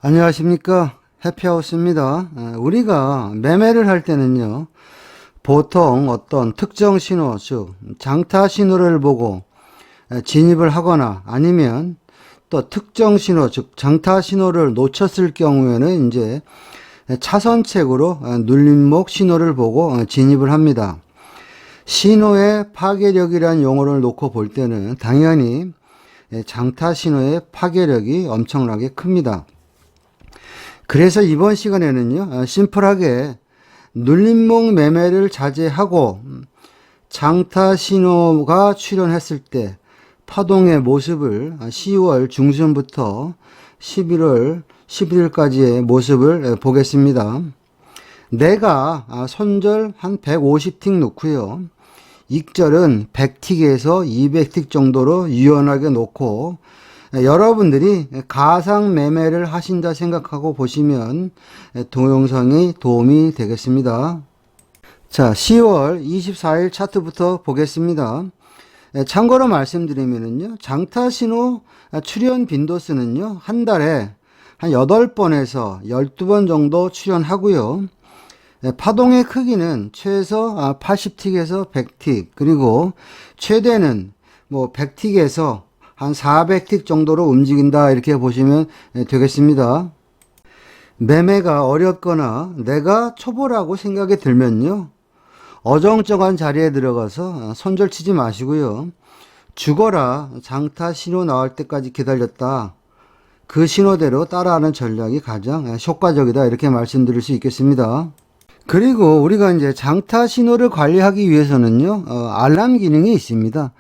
안녕하십니까. 해피하우스입니다. 우리가 매매를 할 때는요, 보통 어떤 특정 신호, 즉 장타 신호를 보고 진입을 하거나 아니면 또 특정 신호, 즉 장타 신호를 놓쳤을 경우에는 이제 차선책으로 눌림목 신호를 보고 진입을 합니다. 신호의 파괴력이란 용어를 놓고 볼 때는 당연히 장타 신호의 파괴력이 엄청나게 큽니다. 그래서 이번 시간에는요, 심플하게 눌림목 매매를 자제하고 장타 신호가 출현했을 때 파동의 모습을 10월 중순부터 11월 11일까지의 모습을 보겠습니다. 내가 손절 한 150틱 놓고요. 익절은 100틱에서 200틱 정도로 유연하게 놓고 여러분들이 가상 매매를 하신다 생각하고 보시면 동영상이 도움이 되겠습니다. 자, 10월 24일 차트부터 보겠습니다. 참고로 말씀드리면요, 장타 신호 출현 빈도수는요, 한 달에 한 8번에서 12번 정도 출현하고요. 파동의 크기는 최소 80틱에서 100틱, 그리고 최대는 100틱에서 한 400틱 정도로 움직인다, 이렇게 보시면 되겠습니다. 매매가 어렵거나 내가 초보라고 생각이 들면요, 어정쩡한 자리에 들어가서 손절 치지 마시고요. 죽어라 장타 신호 나올 때까지 기다렸다, 그 신호대로 따라하는 전략이 가장 효과적이다, 이렇게 말씀드릴 수 있겠습니다. 그리고 우리가 이제 장타 신호를 관리하기 위해서는요, 알람 기능이 있습니다.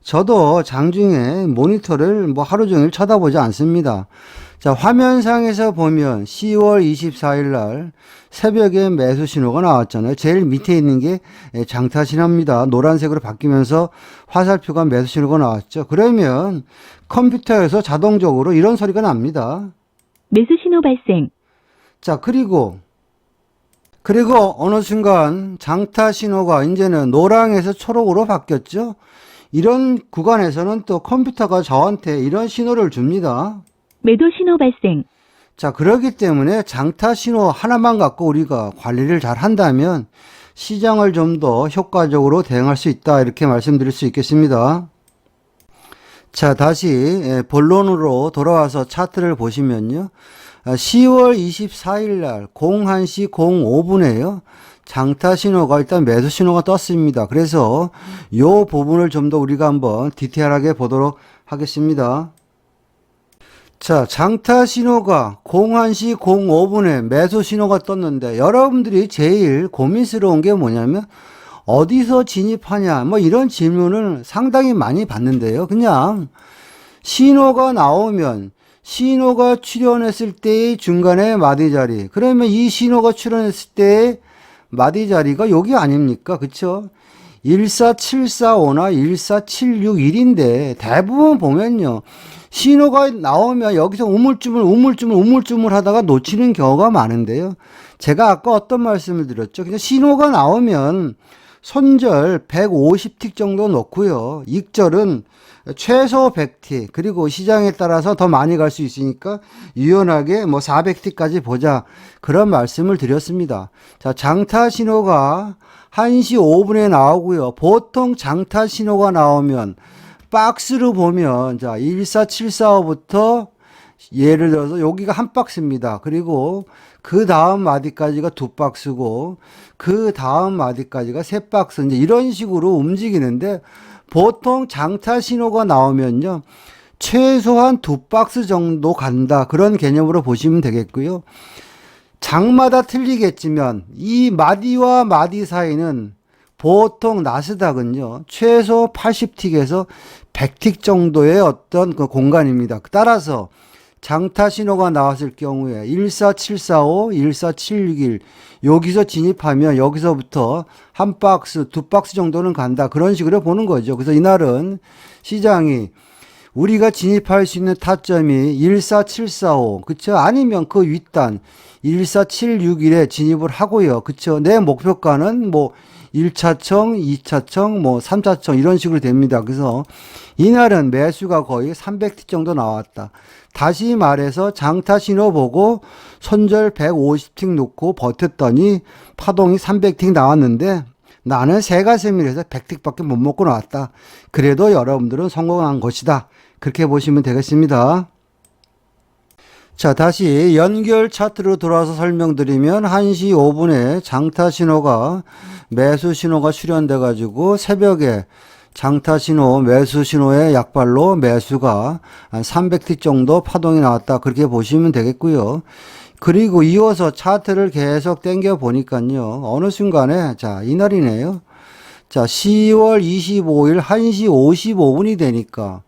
저도 장중에 모니터를 하루 종일 쳐다보지 않습니다. 자, 화면상에서 보면 10월 24일 날 새벽에 매수 신호가 나왔잖아요. 제일 밑에 있는 게 장타 신호입니다. 노란색으로 바뀌면서 화살표가 매수 신호가 나왔죠. 그러면 컴퓨터에서 자동적으로 이런 소리가 납니다. 매수 신호 발생. 자, 그리고 어느 순간 장타 신호가 이제는 노랑에서 초록으로 바뀌었죠. 이런 구간에서는 또 컴퓨터가 저한테 이런 신호를 줍니다. 매도 신호 발생. 자, 그렇기 때문에 장타 신호 하나만 갖고 우리가 관리를 잘 한다면 시장을 좀 더 효과적으로 대응할 수 있다, 이렇게 말씀드릴 수 있겠습니다. 자, 다시 본론으로 돌아와서 차트를 보시면요, 10월 24일 날 01시 05분에요. 장타 신호가 일단 매수 신호가 떴습니다. 그래서 이 부분을 좀 더 우리가 한번 디테일하게 보도록 하겠습니다. 자, 장타 신호가 01시 05분에 매수 신호가 떴는데 여러분들이 제일 고민스러운 게 뭐냐면 어디서 진입하냐, 이런 질문을 상당히 많이 받는데요. 그냥 신호가 나오면 신호가 출현했을 때의 중간에 마디 자리, 그러면 이 신호가 출현했을 때의 마디 자리가 여기 아닙니까? 그쵸? 14745나 14761인데 대부분 보면요, 신호가 나오면 여기서 우물쭈물 하다가 놓치는 경우가 많은데요. 제가 아까 어떤 말씀을 드렸죠? 그냥 신호가 나오면 손절 150틱 정도 놓고요. 익절은 최소 100틱, 그리고 시장에 따라서 더 많이 갈 수 있으니까 유연하게 400틱까지 보자, 그런 말씀을 드렸습니다. 자, 장타 신호가 1시 5분에 나오고요. 보통 장타 신호가 나오면 박스로 보면, 자, 14745부터 예를 들어서 여기가 한 박스입니다. 그리고 그 다음 마디까지가 두 박스고 그 다음 마디까지가 세 박스, 이제 이런 식으로 움직이는데 보통 장타 신호가 나오면요, 최소한 두 박스 정도 간다, 그런 개념으로 보시면 되겠고요. 장마다 틀리겠지만 이 마디와 마디 사이는 보통 나스닥은요, 최소 80틱에서 100틱 정도의 어떤 그 공간입니다. 따라서 장타 신호가 나왔을 경우에 14745, 14761 여기서 진입하면 여기서부터 한 박스, 두 박스 정도는 간다, 그런 식으로 보는 거죠. 그래서 이날은 시장이 우리가 진입할 수 있는 타점이 14745, 그쵸? 아니면 그 윗단 14761에 진입을 하고요. 그쵸? 내 목표가는 1차청, 2차청, 뭐 3차청 이런 식으로 됩니다. 그래서 이날은 매수가 거의 300틱 정도 나왔다. 다시 말해서 장타 신호 보고 손절 150틱 놓고 버텼더니 파동이 300틱 나왔는데 나는 새가슴이라서 100틱밖에 못 먹고 나왔다. 그래도 여러분들은 성공한 것이다. 그렇게 보시면 되겠습니다. 자, 다시 연결 차트로 돌아와서 설명드리면 1시 5분에 장타 신호가 매수 신호가 출현돼 가지고 새벽에 장타 신호, 매수 신호의 약발로 매수가 한 300틱 정도 파동이 나왔다. 그렇게 보시면 되겠고요. 그리고 이어서 차트를 계속 당겨 보니까요. 어느 순간에 자, 이날이네요. 자, 10월 25일 1시 55분이 되니까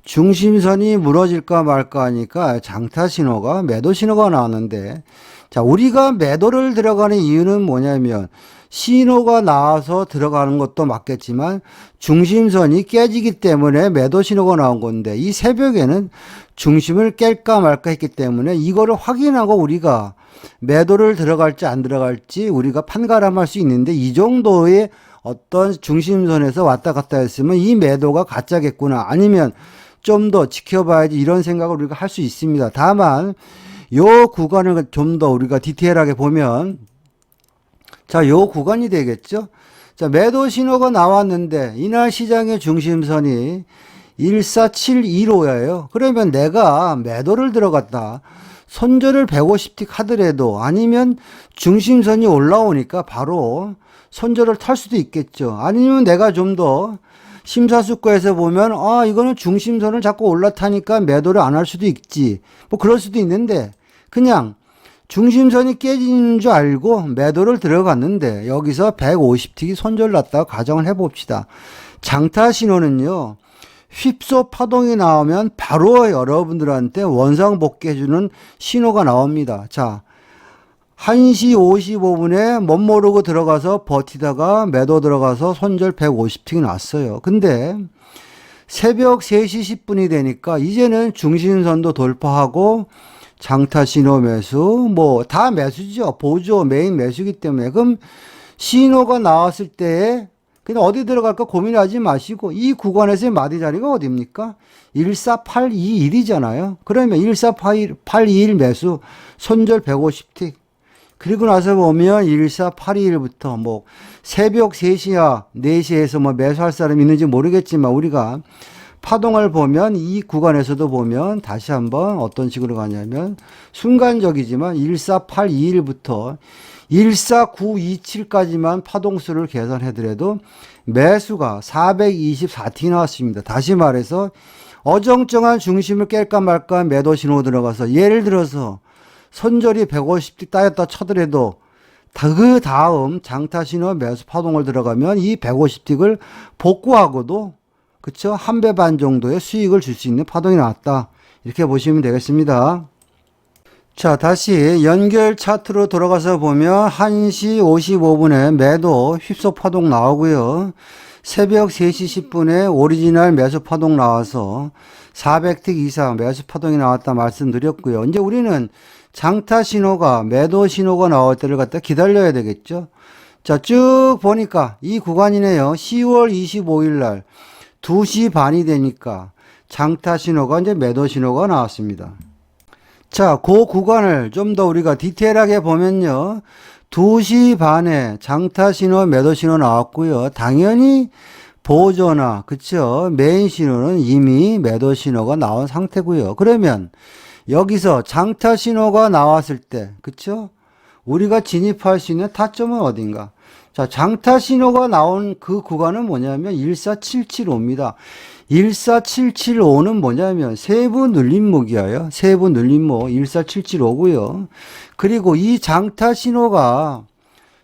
중심선이 무너질까 말까 하니까 장타 신호가 매도 신호가 나왔는데, 자, 우리가 매도를 들어가는 이유는 뭐냐면 신호가 나와서 들어가는 것도 맞겠지만 중심선이 깨지기 때문에 매도 신호가 나온 건데, 이 새벽에는 중심을 깰까 말까 했기 때문에 이거를 확인하고 우리가 매도를 들어갈지 안 들어갈지 우리가 판가름할 수 있는데, 이 정도의 어떤 중심선에서 왔다 갔다 했으면 이 매도가 가짜겠구나, 아니면 좀 더 지켜봐야지, 이런 생각을 우리가 할 수 있습니다. 다만 요 구간을 좀 더 우리가 디테일하게 보면, 자, 요 구간이 되겠죠. 자, 매도 신호가 나왔는데 이날 시장의 중심선이 14715예요. 그러면 내가 매도를 들어갔다, 손절을 150틱 하더라도, 아니면 중심선이 올라오니까 바로 손절을 탈 수도 있겠죠. 아니면 내가 좀 더 심사숙고해서 보면, 아, 이거는 중심선을 자꾸 올라타니까 매도를 안 할 수도 있지, 뭐 그럴 수도 있는데, 그냥 중심선이 깨지는 줄 알고 매도를 들어갔는데 여기서 150틱이 손절 났다고 가정을 해봅시다. 장타 신호는요, 휩소 파동이 나오면 바로 여러분들한테 원상복귀해주는 신호가 나옵니다. 자, 1시 55분에 못 모르고 들어가서 버티다가 매도 들어가서 손절 150틱이 났어요. 근데 새벽 3시 10분이 되니까 이제는 중심선도 돌파하고 장타 신호 매수, 뭐 다 매수죠. 보조 메인 매수이기 때문에. 그럼 신호가 나왔을 때에 그냥 어디 들어갈까 고민하지 마시고, 이 구간에서의 마디 자리가 어디입니까? 14821이잖아요. 그러면 14821 매수, 손절 150틱. 그리고 나서 보면 14821부터 뭐 새벽 3시야 4시에서 뭐 매수할 사람이 있는지 모르겠지만, 우리가 파동을 보면 이 구간에서도 보면 다시 한번 어떤 식으로 가냐면, 순간적이지만 14821부터 14927까지만 파동수를 계산해더라도 매수가 424틱이 나왔습니다. 다시 말해서 어정쩡한 중심을 깰까 말까 매도 신호 들어가서, 예를 들어서 손절이 150틱 따였다 쳐더라도 그 다음 장타 신호 매수 파동을 들어가면 이 150틱을 복구하고도, 그쵸, 한 배 반 정도의 수익을 줄 수 있는 파동이 나왔다. 이렇게 보시면 되겠습니다. 자, 다시 연결 차트로 돌아가서 보면 1시 55분에 매도 휩소 파동 나오고요. 새벽 3시 10분에 오리지널 매수 파동 나와서 400틱 이상 매수 파동이 나왔다 말씀드렸고요. 이제 우리는 장타 신호가, 매도 신호가 나올 때를 갖다 기다려야 되겠죠. 자, 쭉 보니까 이 구간이네요. 10월 25일 날 2시 반이 되니까 장타 신호가, 이제 매도 신호가 나왔습니다. 자, 그 구간을 좀 더 우리가 디테일하게 보면요. 2시 반에 장타 신호, 매도 신호 나왔고요. 당연히 보조나, 그쵸, 메인 신호는 이미 매도 신호가 나온 상태고요. 그러면 여기서 장타 신호가 나왔을 때, 그쵸, 우리가 진입할 수 있는 타점은 어딘가? 자, 장타 신호가 나온 그 구간은 뭐냐면 14775입니다. 14775는 뭐냐면 세부 눌림목이에요. 세부 눌림목 14775고요. 그리고 이 장타 신호가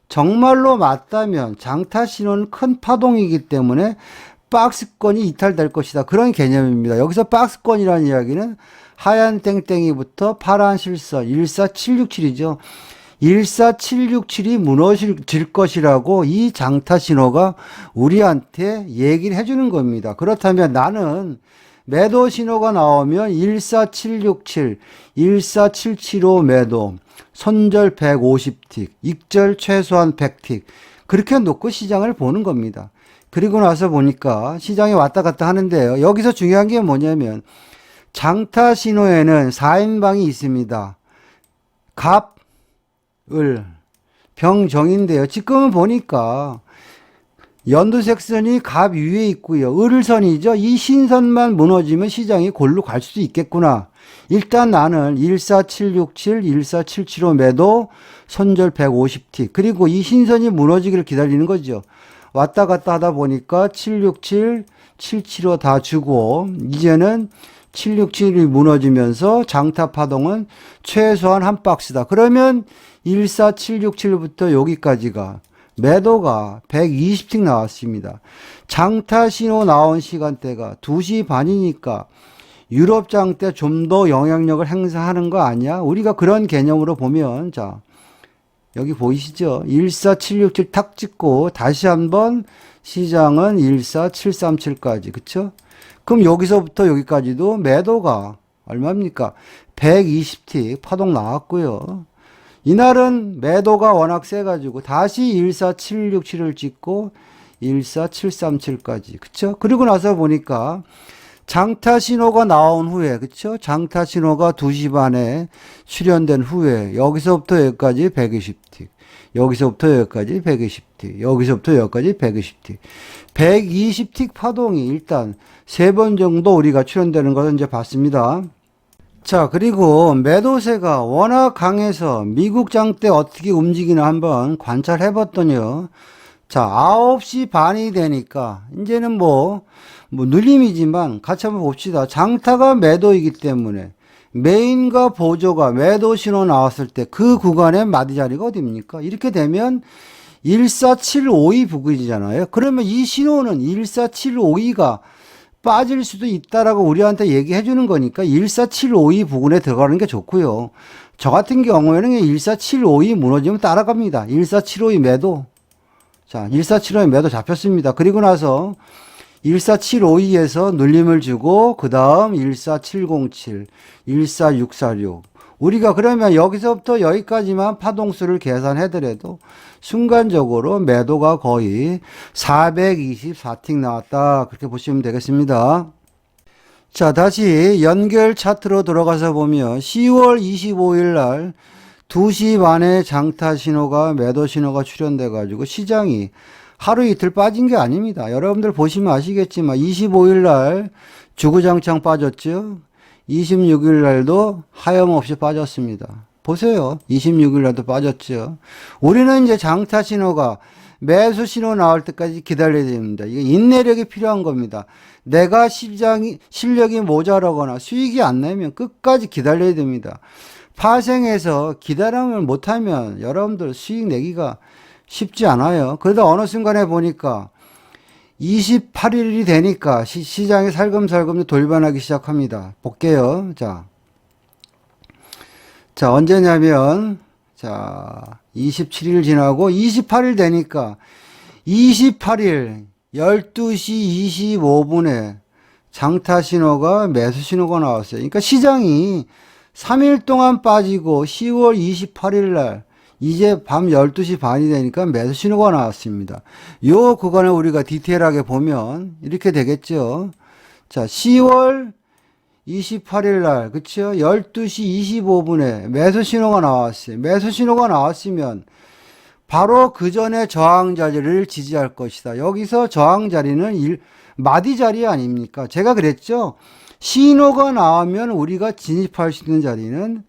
정말로 맞다면, 장타 신호는 큰 파동이기 때문에 박스권이 이탈될 것이다, 그런 개념입니다. 여기서 박스권이라는 이야기는 하얀 땡땡이부터 파란 실선 14767이죠. 14767이 무너질 것이라고 이 장타 신호가 우리한테 얘기를 해주는 겁니다. 그렇다면 나는 매도 신호가 나오면 14767, 14775 매도, 손절 150틱, 익절 최소한 100틱, 그렇게 놓고 시장을 보는 겁니다. 그리고 나서 보니까 시장이 왔다 갔다 하는데요. 여기서 중요한 게 뭐냐면 장타 신호에는 4인방이 있습니다. 갑, 을, 병, 정인데요. 지금은 보니까 연두색선이 갑 위에 있고요. 을선이죠. 이 신선만 무너지면 시장이 골로 갈 수도 있겠구나. 일단 나는 14767, 14775 매도, 손절 150T. 그리고 이 신선이 무너지기를 기다리는 거죠. 왔다 갔다 하다 보니까 767, 775 다 주고, 이제는 767이 무너지면서 장타 파동은 최소한 한 박스다. 그러면 14767부터 여기까지가 매도가 120틱 나왔습니다. 장타 신호 나온 시간대가 2시 반이니까 유럽 장대 좀 더 영향력을 행사하는 거 아니야? 우리가 그런 개념으로 보면, 자, 여기 보이시죠? 14767 탁 찍고 다시 한번 시장은 14737까지. 그쵸? 그럼 여기서부터 여기까지도 매도가 얼마입니까? 120틱 파동 나왔고요. 이날은 매도가 워낙 세가지고 다시 14767을 찍고 14737까지. 그쵸? 그리고 나서 보니까 장타 신호가 나온 후에, 그쵸? 장타 신호가 2시 반에 출현된 후에 여기서부터 여기까지 120틱. 여기서부터 여기까지 120틱. 여기서부터 여기까지 120틱. 120틱 파동이 일단 3번 정도 우리가 출현되는 것을 이제 봤습니다. 자, 그리고 매도세가 워낙 강해서 미국 장대 어떻게 움직이나 한번 관찰해 봤더니요. 자, 9시 반이 되니까 이제는 뭐 눌림이지만 같이 한번 봅시다. 장타가 매도이기 때문에 메인과 보조가 매도 신호 나왔을 때 그 구간의 마디 자리가 어디입니까? 이렇게 되면 14752 부근이잖아요. 그러면 이 신호는 14752가 빠질 수도 있다라고 우리한테 얘기해 주는 거니까 14752 부근에 들어가는 게 좋고요. 저 같은 경우에는 14752 무너지면 따라갑니다. 14752 매도. 자, 14752 매도 잡혔습니다. 그리고 나서 14752에서 눌림을 주고 그 다음 14707, 14646. 우리가 그러면 여기서부터 여기까지만 파동수를 계산하더라도 순간적으로 매도가 거의 424틱 나왔다. 그렇게 보시면 되겠습니다. 자, 다시 연결 차트로 들어가서 보면 10월 25일 날 2시 반에 장타 신호가 매도 신호가 출현돼 가지고 시장이 하루 이틀 빠진 게 아닙니다. 여러분들 보시면 아시겠지만 25일 날 주구장창 빠졌죠. 26일 날도 하염없이 빠졌습니다. 보세요. 26일 날도 빠졌죠. 우리는 이제 장타 신호가 매수 신호 나올 때까지 기다려야 됩니다. 이게 인내력이 필요한 겁니다. 내가 실력이 모자라거나 수익이 안 나면 끝까지 기다려야 됩니다. 파생해서 기다림을 못하면 여러분들 수익 내기가 쉽지 않아요. 그러다 어느 순간에 보니까 28일이 되니까 시장이 살금살금 돌변하기 시작합니다. 볼게요. 자, 언제냐면, 27일 지나고 28일 되니까 28일 12시 25분에 장타 신호가 매수 신호가 나왔어요. 그러니까 시장이 3일 동안 빠지고 10월 28일 날 이제 밤 12시 반이 되니까 매수 신호가 나왔습니다. 요 구간을 우리가 디테일하게 보면 이렇게 되겠죠. 자, 10월 28일 날, 그쵸? 12시 25분에 매수 신호가 나왔어요. 매수 신호가 나왔으면 바로 그 전에 저항 자리를 지지할 것이다. 여기서 저항 자리는 마디 자리 아닙니까? 제가 그랬죠. 신호가 나오면 우리가 진입할 수 있는 자리는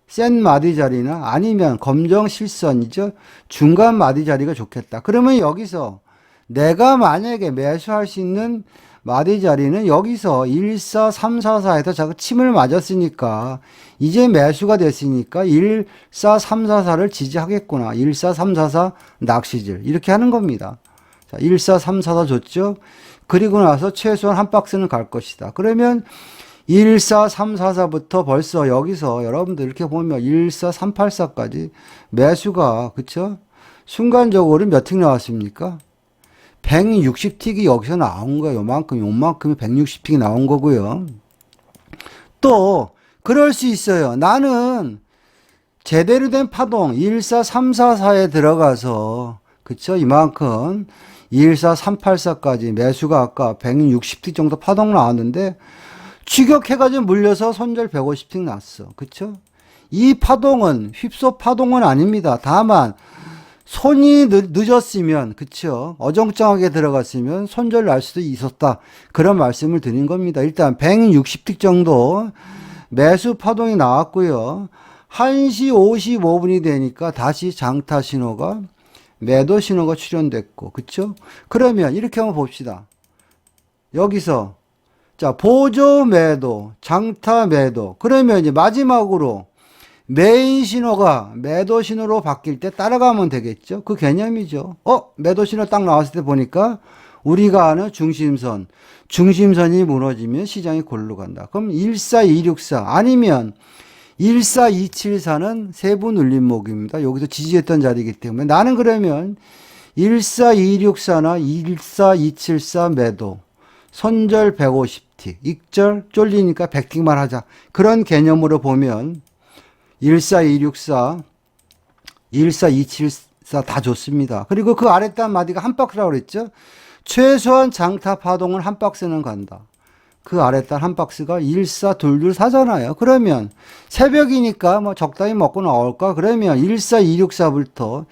센 마디 자리나 아니면 검정 실선이죠. 중간 마디 자리가 좋겠다. 그러면 여기서 내가 만약에 매수할 수 있는 마디 자리는 여기서 14344에서 자꾸 침을 맞았으니까 이제 매수가 됐으니까 14344를 지지하겠구나. 14344 낚시질 이렇게 하는 겁니다. 자, 14344 줬죠. 그리고 나서 최소한 한 박스는 갈 것이다. 그러면 14344부터 벌써 여기서 여러분들 이렇게 보면 14384까지 매수가, 그쵸? 순간적으로 몇 틱 나왔습니까? 160틱이 여기서 나온 거예요. 요만큼이 160틱이 나온 거고요. 또, 그럴 수 있어요. 나는 제대로 된 파동 14344에 들어가서 그쵸? 이만큼 214, 384까지 매수가 아까 160틱 정도 파동 나왔는데 추격해가지고 물려서 손절 150틱 났어. 그쵸? 이 파동은 휩소 파동은 아닙니다. 다만 손이 늦었으면, 그쵸? 어정쩡하게 들어갔으면 손절 날 수도 있었다. 그런 말씀을 드린 겁니다. 일단 160틱 정도 매수 파동이 나왔고요. 1시 55분이 되니까 다시 장타 신호가 매도 신호가 출현됐고, 그쵸? 그러면 이렇게 한번 봅시다. 여기서 자, 보조 매도, 장타 매도. 그러면 이제 마지막으로 메인 신호가 매도 신호로 바뀔 때 따라가면 되겠죠. 그 개념이죠. 매도 신호 딱 나왔을 때 보니까 우리가 아는 중심선이 무너지면 시장이 골로 간다. 그럼 14264 아니면 14274는 세부 눌림목입니다. 여기서 지지했던 자리이기 때문에 나는 그러면 14264나 14274 매도, 손절 150틱, 익절 쫄리니까 100틱만 하자. 그런 개념으로 보면 14264, 14274 다 좋습니다. 그리고 그 아랫단 마디가 한 박스라고 그랬죠. 최소한 장타 파동은 한 박스는 간다. 그 아랫단 한 박스가 14224잖아요. 그러면 새벽이니까 뭐 적당히 먹고 나올까? 그러면 14264부터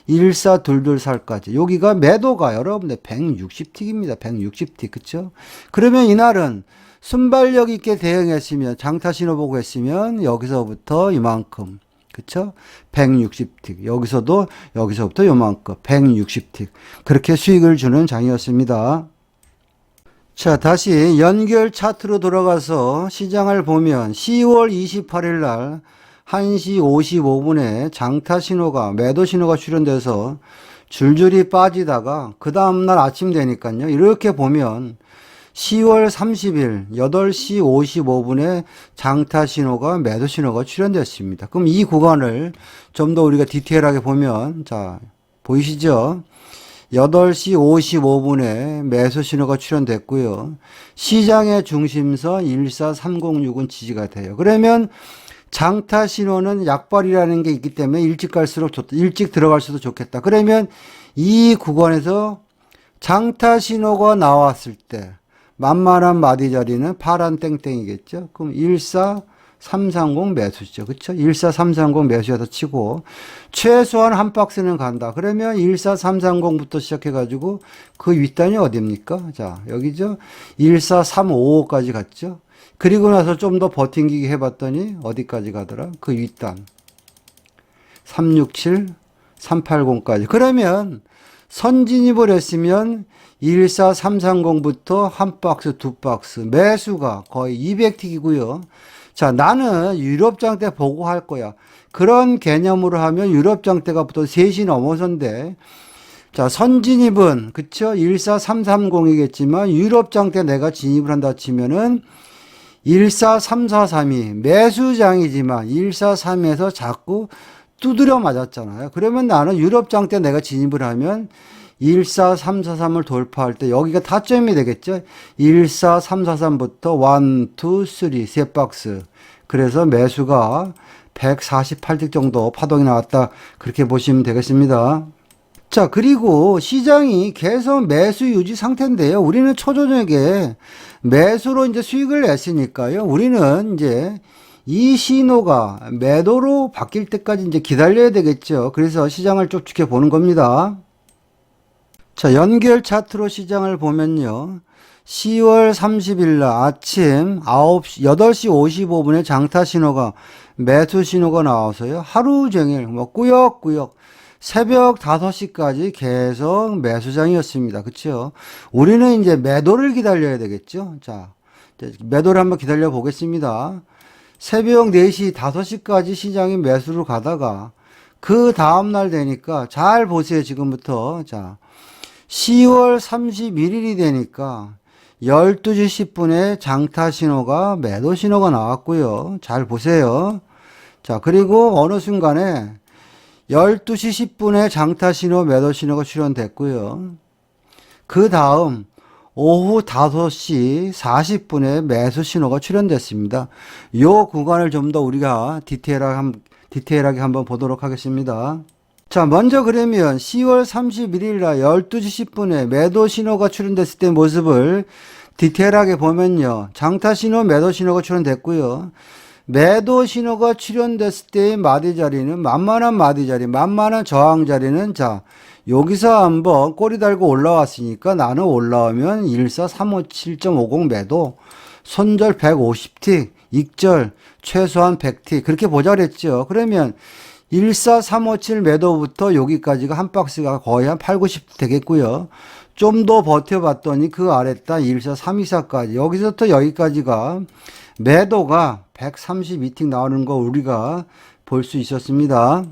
14224까지 여기가 매도가 여러분들 160틱입니다. 160틱. 그쵸? 그러면 이날은 순발력 있게 대응했으면 장타 신호 보고 했으면 여기서부터 이만큼. 그쵸? 160틱. 여기서부터 요만큼. 160틱. 그렇게 수익을 주는 장이었습니다. 자, 다시 연결 차트로 돌아가서 시장을 보면 10월 28일 날 1시 55분에 장타 신호가, 매도 신호가 출현돼서 줄줄이 빠지다가 그 다음날 아침 되니까요. 이렇게 보면 10월 30일 8시 55분에 장타 신호가, 매도 신호가 출현됐습니다. 그럼 이 구간을 좀 더 우리가 디테일하게 보면, 자, 보이시죠? 8시 55분에 매수 신호가 출현됐고요. 시장의 중심선 14306은 지지가 돼요. 그러면 장타 신호는 약발이라는 게 있기 때문에 일찍 들어갈수도 좋겠다. 그러면 이 구간에서 장타 신호가 나왔을 때 만만한 마디 자리는 파란 땡땡이겠죠. 그럼 14330 매수죠. 그쵸? 14330 매수해서 치고 최소한 한 박스는 간다. 그러면 14330부터 시작해가지고 그 윗단이 어디입니까? 자, 여기죠. 14355까지 갔죠. 그리고 나서 좀 더 버팅기기 해봤더니 어디까지 가더라? 그 윗단. 367, 380까지. 그러면 선진입을 했으면 14330부터 한 박스, 두 박스. 매수가 거의 200틱이고요. 자, 나는 유럽장 때 보고 할 거야. 그런 개념으로 하면 유럽장 때가 부터 3시 넘어서인데, 자, 선진입은, 그쵸? 14330이겠지만, 유럽장 때 내가 진입을 한다 치면은, 14343이 매수장이지만, 143에서 자꾸 두드려 맞았잖아요. 그러면 나는 유럽장 때 내가 진입을 하면, 14343을 돌파할 때 여기가 타점이 되겠죠. 14343부터 1, 2, 3, 세 박스. 그래서 매수가 148틱 정도 파동이 나왔다. 그렇게 보시면 되겠습니다. 자, 그리고 시장이 계속 매수 유지 상태인데요. 우리는 초저녁에 매수로 이제 수익을 냈으니까요. 우리는 이제 이 신호가 매도로 바뀔 때까지 이제 기다려야 되겠죠. 그래서 시장을 쭉 지켜보는 겁니다. 자, 연결 차트로 시장을 보면요. 10월 30일 날 아침 8시 55분에 장타 신호가, 매수 신호가 나와서요. 하루 종일 꾸역꾸역 새벽 5시까지 계속 매수장이었습니다. 그쵸? 우리는 이제 매도를 기다려야 되겠죠? 자, 매도를 한번 기다려 보겠습니다. 새벽 4시, 5시까지 시장이 매수로 가다가 그 다음날 되니까 잘 보세요. 지금부터. 자, 10월 31일이 되니까 12시 10분에 장타 신호가, 매도 신호가 나왔고요. 잘 보세요. 자, 그리고 어느 순간에 12시 10분에 장타 신호, 매도 신호가 출현됐고요. 그 다음 오후 5시 40분에 매수 신호가 출현됐습니다. 이 구간을 좀 더 우리가 디테일하게 한번 보도록 하겠습니다. 자, 먼저 그러면 10월 31일 날 12시 10분에 매도 신호가 출현됐을 때 모습을 디테일하게 보면요. 장타 신호, 매도 신호가 출현됐고요. 매도 신호가 출현됐을 때의 마디 자리는 만만한 마디 자리, 만만한 저항 자리는 자, 여기서 한번 꼬리 달고 올라왔으니까 나는 올라오면 14357.50 매도, 손절 150틱, 익절 최소한 100틱 그렇게 보자 그랬죠. 그러면 14357 매도부터 여기까지가 한 박스가 거의 한 8, 90 되겠고요. 좀 더 버텨봤더니 그 아래따 14324까지 여기서부터 여기까지가 매도가 132틱 나오는 거 우리가 볼 수 있었습니다.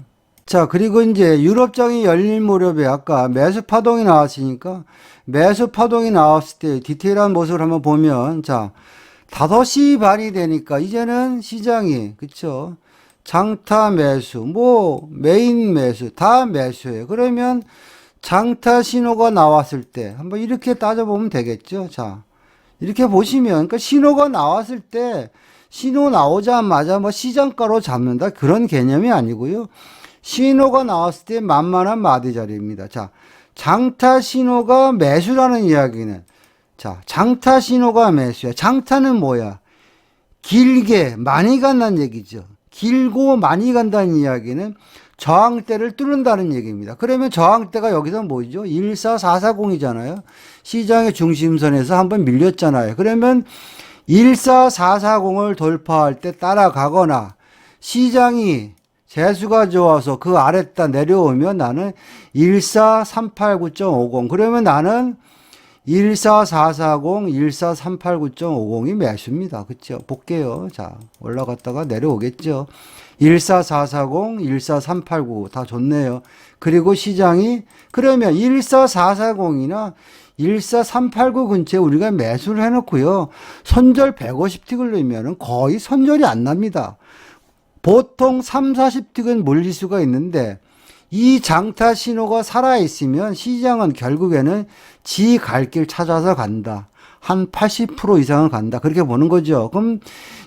자, 그리고 이제 유럽장이 열릴 무렵에 아까 매수 파동이 나왔으니까 매수 파동이 나왔을 때 디테일한 모습을 한번 보면 자, 5시 반이 되니까 이제는 시장이 그쵸? 장타 매수, 뭐 메인 매수 다 매수예요. 그러면 장타 신호가 나왔을 때 한번 이렇게 따져보면 되겠죠. 자, 이렇게 보시면 그러니까 신호가 나왔을 때 신호 나오자마자 뭐 시장가로 잡는다 그런 개념이 아니고요. 신호가 나왔을 때 만만한 마디 자리입니다. 자, 장타 신호가 매수라는 이야기는 자, 장타 신호가 매수야. 장타는 뭐야? 길게 많이 간다는 얘기죠. 길고 많이 간다는 이야기는 저항대를 뚫는다는 얘기입니다. 그러면 저항대가 여기서 뭐죠? 14440이잖아요. 시장의 중심선에서 한번 밀렸잖아요. 그러면 14440을 돌파할 때 따라가거나 시장이 재수가 좋아서 그 아래다 내려오면 나는 14389.50 그러면 나는 14440, 14389.50이 매수입니다. 그쵸? 볼게요. 자, 올라갔다가 내려오겠죠. 14440, 14389 다 좋네요. 그리고 시장이 그러면 14440이나 14389 근처에 우리가 매수를 해놓고요. 선절 150틱을 넣으면 거의 선절이 안 납니다. 보통 3, 40틱은 몰릴 수가 있는데 이 장타 신호가 살아있으면 시장은 결국에는 지 갈 길 찾아서 간다. 한 80% 이상은 간다. 그렇게 보는 거죠. 그럼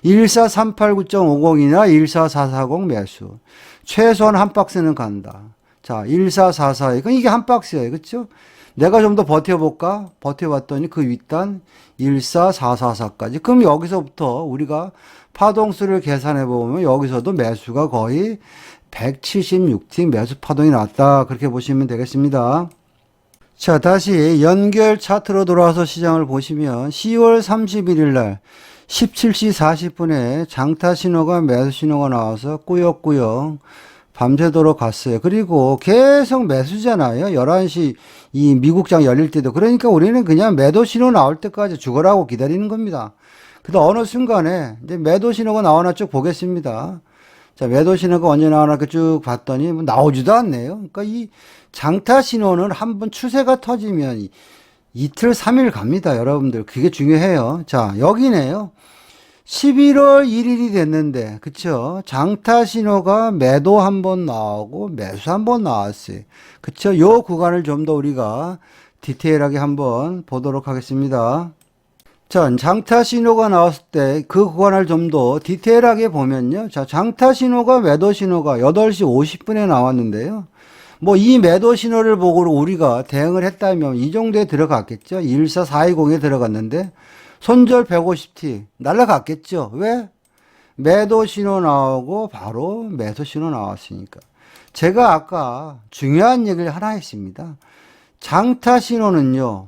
14389.50이나 14440 매수. 최소한 한 박스는 간다. 자, 14442. 그럼 이게 한 박스예요. 그렇죠? 내가 좀 더 버텨볼까? 버텨봤더니 그 윗단 14444까지. 그럼 여기서부터 우리가 파동수를 계산해 보면 여기서도 매수가 거의 176틱 매수 파동이 났다. 그렇게 보시면 되겠습니다. 자, 다시 연결 차트로 돌아와서 시장을 보시면 10월 31일 날 17시 40분에 장타 신호가 매수 신호가 나와서 꾸역꾸역 밤새도록 갔어요. 그리고 계속 매수잖아요. 11시 이 미국장 열릴 때도. 그러니까 우리는 그냥 매도 신호 나올 때까지 죽어라고 기다리는 겁니다. 근데 어느 순간에 이제 매도 신호가 나오나 쭉 보겠습니다. 자, 매도 신호가 언제 나오나 쭉 봤더니 뭐 나오지도 않네요. 그러니까 이 장타 신호는 한번 추세가 터지면 이틀, 3일 갑니다. 여러분들. 그게 중요해요. 자, 여기네요. 11월 1일이 됐는데, 그쵸? 장타 신호가 매도 한번 나오고 매수 한번 나왔어요. 그쵸? 요 구간을 좀 더 우리가 디테일하게 한번 보도록 하겠습니다. 자, 장타 신호가 나왔을 때 그 구간을 좀 더 디테일하게 보면요. 자, 장타 신호가 매도 신호가 8시 50분에 나왔는데요. 뭐 이 매도 신호를 보고 우리가 대응을 했다면 이 정도에 들어갔겠죠. 14420에 들어갔는데 손절 150T 날라갔겠죠. 왜? 매도 신호 나오고 바로 매수 신호 나왔으니까. 제가 아까 중요한 얘기를 하나 했습니다. 장타 신호는요.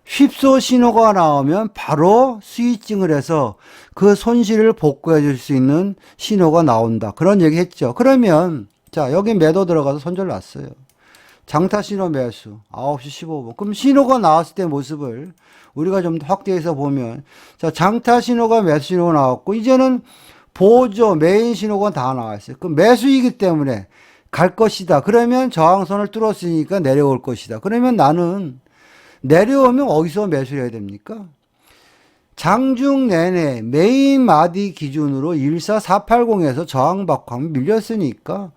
휩소 신호가 나오면 바로 스위칭을 해서 그 손실을 복구해 줄 수 있는 신호가 나온다. 그런 얘기 했죠. 그러면 자, 여기 매도 들어가서 손절 났어요. 장타 신호 매수 9시 15분. 그럼 신호가 나왔을 때 모습을 우리가 좀 더 확대해서 보면 자, 장타 신호가 매수 신호가 나왔고 이제는 보조 메인 신호가 다 나왔어요. 그럼 매수이기 때문에 갈 것이다. 그러면 저항선을 뚫었으니까 내려올 것이다. 그러면 나는 내려오면 어디서 매수를 해야 됩니까? 장중 내내 메인 마디 기준으로 14480에서 저항받고 하면 밀렸으니까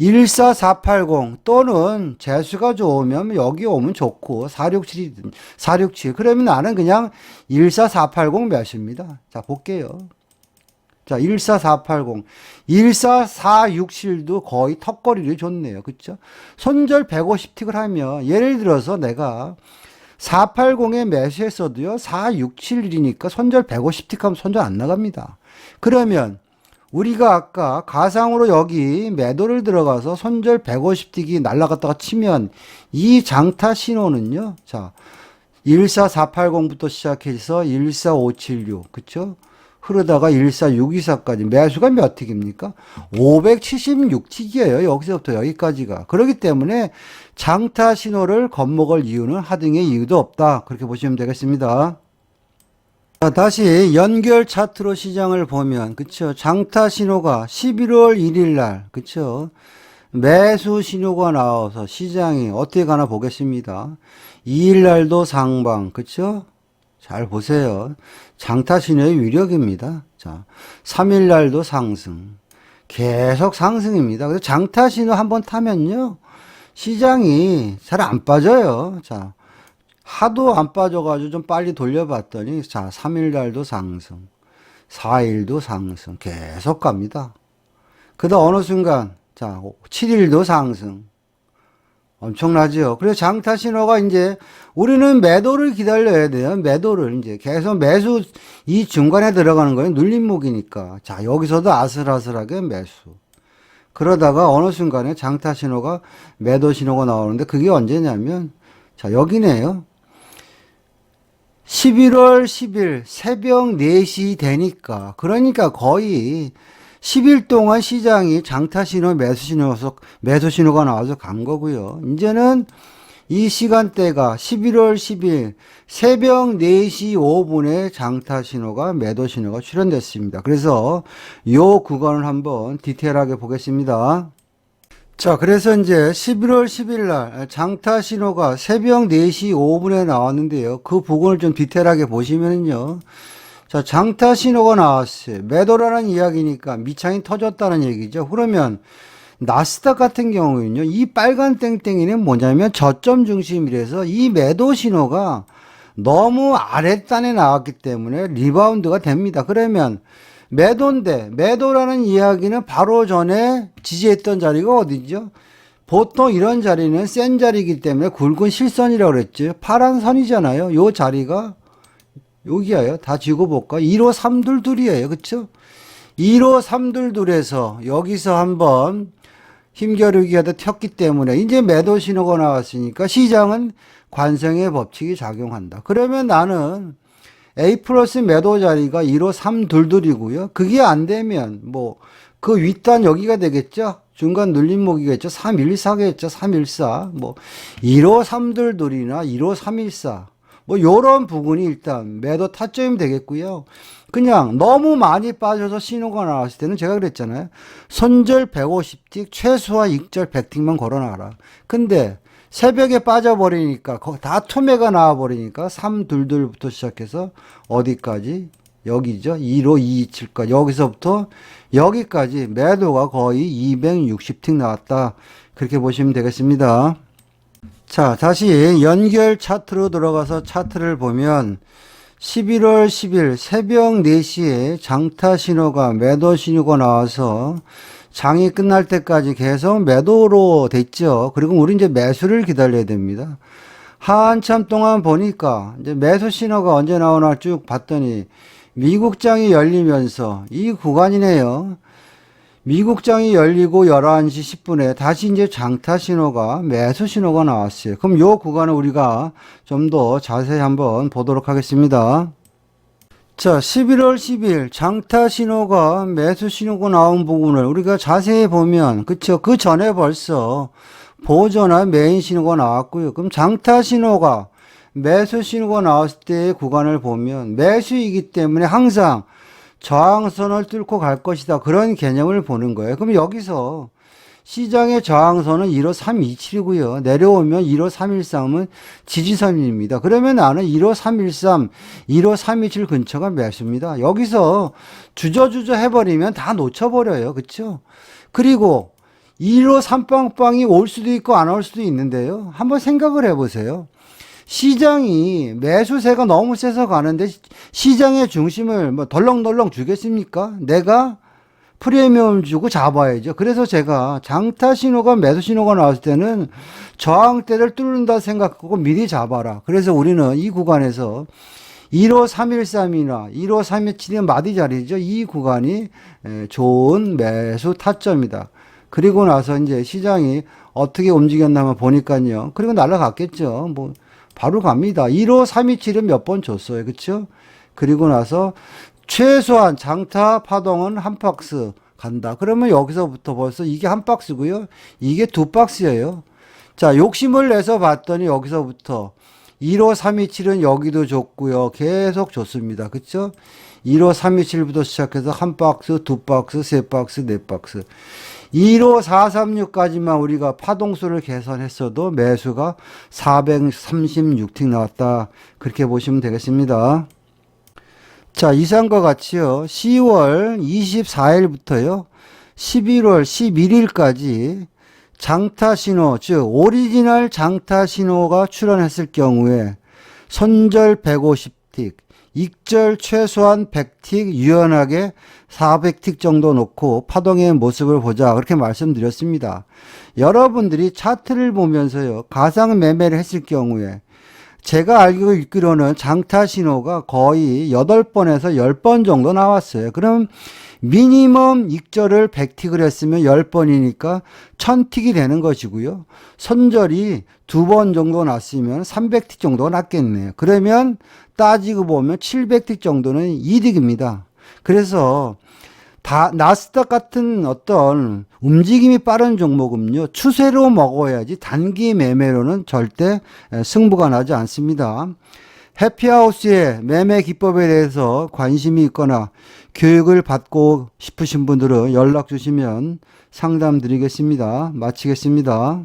14480 또는 재수가 좋으면 여기 오면 좋고 467이든 467 그러면 나는 그냥 14480 매수입니다. 자, 볼게요. 자, 14480. 14467도 거의 턱걸이를 줬네요. 그쵸? 손절 150틱을 하면, 예를 들어서 내가 480에 매수했어도요, 4671이니까 손절 150틱 하면 손절 안 나갑니다. 그러면, 우리가 아까 가상으로 여기 매도를 들어가서 손절 150틱이 날아갔다가 치면, 이 장타 신호는요, 자, 14480부터 시작해서 14576, 그쵸? 흐르다가 14624까지 매수가 몇 틱입니까? 576틱이에요. 여기서부터 여기까지가. 그렇기 때문에 장타 신호를 겁먹을 이유는 하등의 이유도 없다. 그렇게 보시면 되겠습니다. 자, 다시 연결 차트로 시장을 보면, 그쵸? 장타 신호가 11월 1일 날, 그쵸? 매수 신호가 나와서 시장이 어떻게 가나 보겠습니다. 2일 날도 상방, 그쵸? 잘 보세요. 장타 신호의 위력입니다. 자, 3일 날도 상승. 계속 상승입니다. 그래서 장타 신호 한번 타면요, 시장이 잘 안 빠져요. 자, 하도 안 빠져가지고 좀 빨리 돌려봤더니, 자, 3일 날도 상승. 4일도 상승. 계속 갑니다. 그다음 어느 순간, 자, 7일도 상승. 엄청나죠. 그래서 장타 신호가 이제 우리는 매도를 기다려야 돼요. 매도를 이제 계속 매수 이 중간에 들어가는 거예요. 눌림목이니까. 자, 여기서도 아슬아슬하게 매수. 그러다가 어느 순간에 장타 신호가 매도 신호가 나오는데 그게 언제냐면, 자, 여기네요. 11월 10일 새벽 4시 되니까, 그러니까 거의 10일 동안 시장이 장타 신호, 매수 신호가 나와서 간 거고요. 이제는 이 시간대가 11월 10일 새벽 4시 5분에 장타 신호가, 매도 신호가 출현됐습니다. 그래서 요 구간을 한번 디테일하게 보겠습니다. 자, 그래서 이제 11월 10일 날 장타 신호가 새벽 4시 5분에 나왔는데요. 그 부분을 좀 디테일하게 보시면요. 자, 장타 신호가 나왔어요. 매도라는 이야기니까 밑창이 터졌다는 얘기죠. 그러면 나스닥 같은 경우는요, 이 빨간 땡땡이는 뭐냐면 저점 중심이라서 이 매도 신호가 너무 아랫단에 나왔기 때문에 리바운드가 됩니다. 그러면 매도인데, 매도라는 이야기는 바로 전에 지지했던 자리가 어디죠? 보통 이런 자리는 센 자리이기 때문에 굵은 실선이라고 그랬죠. 파란 선이잖아요. 요 자리가 여기야요. 다 지고 볼까? 1호 322이에요. 그쵸? 1호 322에서 여기서 한번 힘겨루기 하다 튀었기 때문에 이제 매도 신호가 나왔으니까 시장은 관성의 법칙이 작용한다. 그러면 나는 A 플러스 매도 자리가 1호 322이고요. 그게 안 되면 뭐 그 윗단 여기가 되겠죠? 중간 눌림목이겠죠? 314겠죠? 314. 뭐 1호 322이나 1호 314. 뭐 요런 부분이 일단 매도 타점이 되겠고요. 그냥 너무 많이 빠져서 신호가 나왔을 때는 제가 그랬잖아요. 손절 150틱, 최소화 익절 100틱만 걸어놔라. 근데 새벽에 빠져버리니까 다 투매가 나와버리니까 322부터 시작해서 어디까지? 여기죠. 1호 227까지. 여기서부터 여기까지 매도가 거의 260틱 나왔다. 그렇게 보시면 되겠습니다. 자, 다시 연결 차트로 들어가서 차트를 보면 11월 10일 새벽 4시에 장타 신호가, 매도 신호가 나와서 장이 끝날 때까지 계속 매도로 됐죠. 그리고 우리 이제 매수를 기다려야 됩니다. 한참 동안 보니까 이제 매수 신호가 언제 나오나 쭉 봤더니 미국장이 열리면서 이 구간이네요. 미국장이 열리고 11시 10분에 다시 이제 장타 신호가, 매수 신호가 나왔어요. 그럼 요 구간을 우리가 좀 더 자세히 한번 보도록 하겠습니다. 자, 11월 10일 장타 신호가, 매수 신호가 나온 부분을 우리가 자세히 보면, 그쵸? 그 전에 벌써 보조나 메인 신호가 나왔고요. 그럼 장타 신호가, 매수 신호가 나왔을 때의 구간을 보면 매수이기 때문에 항상 저항선을 뚫고 갈 것이다. 그런 개념을 보는 거예요. 그럼 여기서 시장의 저항선은 1호 327이고요. 내려오면 1호 313은 지지선입니다. 그러면 나는 1호 313, 1호 327 근처가 매수입니다. 여기서 주저주저 해버리면 다 놓쳐버려요. 그쵸? 그리고 1호 3빵빵이 올 수도 있고 안 올 수도 있는데요. 한번 생각을 해보세요. 시장이 매수세가 너무 세서 가는데 시장의 중심을 뭐 덜렁덜렁 주겠습니까? 내가 프리미엄 주고 잡아야죠. 그래서 제가 장타 신호가 매수 신호가 나왔을 때는 저항대를 뚫는다 생각하고 미리 잡아라. 그래서 우리는 이 구간에서 15313이나 15327이 마디 자리죠. 이 구간이 좋은 매수 타점이다. 그리고 나서 이제 시장이 어떻게 움직였나만 보니까요. 그리고 날아갔겠죠. 뭐 바로 갑니다. 15327은 몇 번 줬어요. 그렇죠? 그리고 나서 최소한 장타 파동은 한 박스 간다. 그러면 여기서부터 벌써 이게 한 박스고요. 이게 두 박스예요. 자, 욕심을 내서 봤더니 여기서부터 15327은 여기도 줬고요. 계속 줬습니다. 그쵸? 15327부터 시작해서 한 박스, 두 박스, 세 박스, 네 박스. 15436까지만 우리가 파동수를 계산했어도 매수가 436틱 나왔다. 그렇게 보시면 되겠습니다. 자, 이상과 같이요. 10월 24일부터요. 11월 11일까지 장타 신호, 즉 오리지널 장타 신호가 출현했을 경우에 손절 150틱, 익절 최소한 100틱, 유연하게 400틱 정도 놓고 파동의 모습을 보자. 그렇게 말씀드렸습니다. 여러분들이 차트를 보면서요. 가상 매매를 했을 경우에 제가 알고 있기로는 장타 신호가 거의 8번에서 10번 정도 나왔어요. 그럼 미니멈 익절을 100틱을 했으면 10번이니까 1000틱이 되는 것이고요. 손절이 2번 정도 났으면 300틱 정도가 났겠네요. 그러면 따지고 보면 700틱 정도는 이득입니다. 그래서 나스닥 같은 어떤 움직임이 빠른 종목은요, 추세로 먹어야지 단기 매매로는 절대 승부가 나지 않습니다. 해피하우스의 매매 기법에 대해서 관심이 있거나 교육을 받고 싶으신 분들은 연락 주시면 상담 드리겠습니다. 마치겠습니다.